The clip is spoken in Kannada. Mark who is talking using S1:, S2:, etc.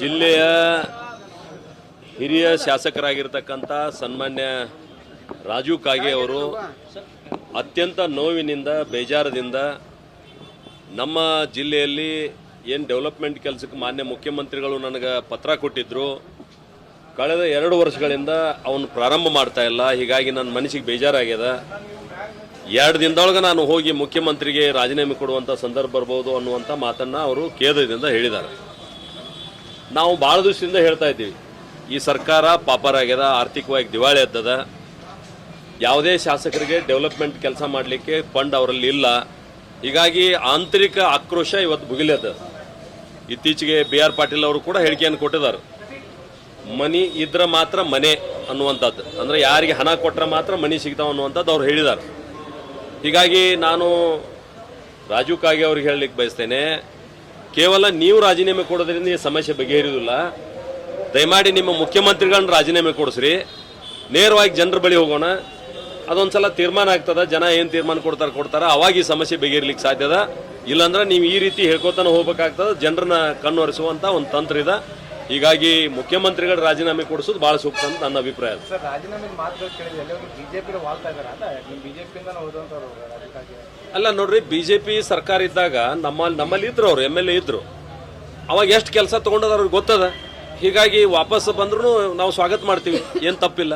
S1: ಜಿಲ್ಲೆಯ ಹಿರಿಯ ಶಾಸಕರಾಗಿರ್ತಕ್ಕಂಥ ಸನ್ಮಾನ್ಯ ರಾಜು ಕಾಗೆ ಅವರು ಅತ್ಯಂತ ನೋವಿನಿಂದ ಬೇಜಾರದಿಂದ ನಮ್ಮ ಜಿಲ್ಲೆಯಲ್ಲಿ ಏನು ಡೆವಲಪ್ಮೆಂಟ್ ಕೆಲಸಕ್ಕೆ ಮಾನ್ಯ ಮುಖ್ಯಮಂತ್ರಿಗಳು ನನಗೆ ಪತ್ರ ಕೊಟ್ಟಿದ್ದರು. ಕಳೆದ 2 ವರ್ಷಗಳಿಂದ ಅವನು ಪ್ರಾರಂಭ ಮಾಡ್ತಾ ಇಲ್ಲ. ಹೀಗಾಗಿ ನನ್ನ ಮನಸ್ಸಿಗೆ ಬೇಜಾರಾಗ್ಯದ. 2 ದಿನದೊಳಗೆ ನಾನು ಹೋಗಿ ಮುಖ್ಯಮಂತ್ರಿಗೆ ರಾಜೀನಾಮೆ ಕೊಡುವಂಥ ಸಂದರ್ಭ ಬರ್ಬೋದು ಅನ್ನುವಂಥ ಮಾತನ್ನು ಅವರು ಖೇದದಿಂದ ಹೇಳಿದ್ದಾರೆ. ನಾವು ಭಾಳ ದಿವಸದಿಂದ ಹೇಳ್ತಾ ಇದ್ದೀವಿ, ಈ ಸರ್ಕಾರ ಪಾಪರಾಗ್ಯದ, ಆರ್ಥಿಕವಾಗಿ ದಿವಾಳಿ ಎದ್ದದ, ಯಾವುದೇ ಶಾಸಕರಿಗೆ ಡೆವಲಪ್ಮೆಂಟ್ ಕೆಲಸ ಮಾಡಲಿಕ್ಕೆ ಫಂಡ್ ಅವರಲ್ಲಿ ಇಲ್ಲ. ಹೀಗಾಗಿ ಆಂತರಿಕ ಆಕ್ರೋಶ ಇವತ್ತು ಭುಗಿಲದ. ಇತ್ತೀಚೆಗೆ BR ಪಾಟೀಲ್ ಅವರು ಕೂಡ ಹೇಳಿಕೆಯನ್ನು ಕೊಟ್ಟಿದ್ದಾರೆ, ಮನಿ ಇದ್ರೆ ಮಾತ್ರ ಮನೆ ಅನ್ನುವಂಥದ್ದು, ಅಂದರೆ ಯಾರಿಗೆ ಹಣ ಕೊಟ್ಟರೆ ಮಾತ್ರ ಮನಿ ಸಿಗ್ತಾವ ಅನ್ನುವಂಥದ್ದು ಅವ್ರು ಹೇಳಿದ್ದಾರೆ. ಹೀಗಾಗಿ ನಾನು ರಾಜು ಕಾಗೆ ಅವ್ರಿಗೆ ಹೇಳಲಿಕ್ಕೆ ಬಯಸ್ತೇನೆ, ಕೇವಲ ನೀವು ರಾಜೀನಾಮೆ ಕೊಡೋದ್ರಿಂದ ಈ ಸಮಸ್ಯೆ ಬಗೆಹರಿಯೋದಿಲ್ಲ. ದಯಮಾಡಿ ನಿಮ್ಮ ಮುಖ್ಯಮಂತ್ರಿಗಳನ್ನ ರಾಜೀನಾಮೆ ಕೊಡಿಸ್ರಿ, ನೇರವಾಗಿ ಜನರ ಬಳಿ ಹೋಗೋಣ. ಅದೊಂದು ಸಲ ತೀರ್ಮಾನ ಆಗ್ತದ, ಜನ ಏನು ತೀರ್ಮಾನ ಕೊಡ್ತಾರೆ ಅವಾಗ ಈ ಸಮಸ್ಯೆ ಬಗೆಹರಿಲಿಕ್ಕೆ ಸಾಧ್ಯದ. ಇಲ್ಲಾಂದ್ರೆ ನೀವು ಈ ರೀತಿ ಹೇಳ್ಕೊತಾನೆ ಹೋಗ್ಬೇಕಾಗ್ತದೆ. ಜನರನ್ನ ಕಣ್ಣು ಒರೆಸುವಂಥ ಒಂದು ತಂತ್ರ ಇದೆ. ಹೀಗಾಗಿ ಮುಖ್ಯಮಂತ್ರಿಗಳ ರಾಜೀನಾಮೆ ಕೊಡಿಸೋದು ಭಾಳ ಸೂಕ್ತ ಅಂತ ನನ್ನ ಅಭಿಪ್ರಾಯ. ಅಲ್ಲ ನೋಡ್ರಿ, BJP ಸರ್ಕಾರ ಇದ್ದಾಗ ನಮ್ಮಲ್ಲಿ ಇದ್ರು, ಅವರು MLA ಇದ್ರು, ಅವಾಗ ಎಷ್ಟು ಕೆಲಸ ತಗೊಂಡದ ಅವ್ರಿಗೆ ಗೊತ್ತದ. ಹೀಗಾಗಿ ವಾಪಸ್ ಬಂದ್ರೂ ನಾವು ಸ್ವಾಗತ ಮಾಡ್ತೀವಿ, ಏನು ತಪ್ಪಿಲ್ಲ.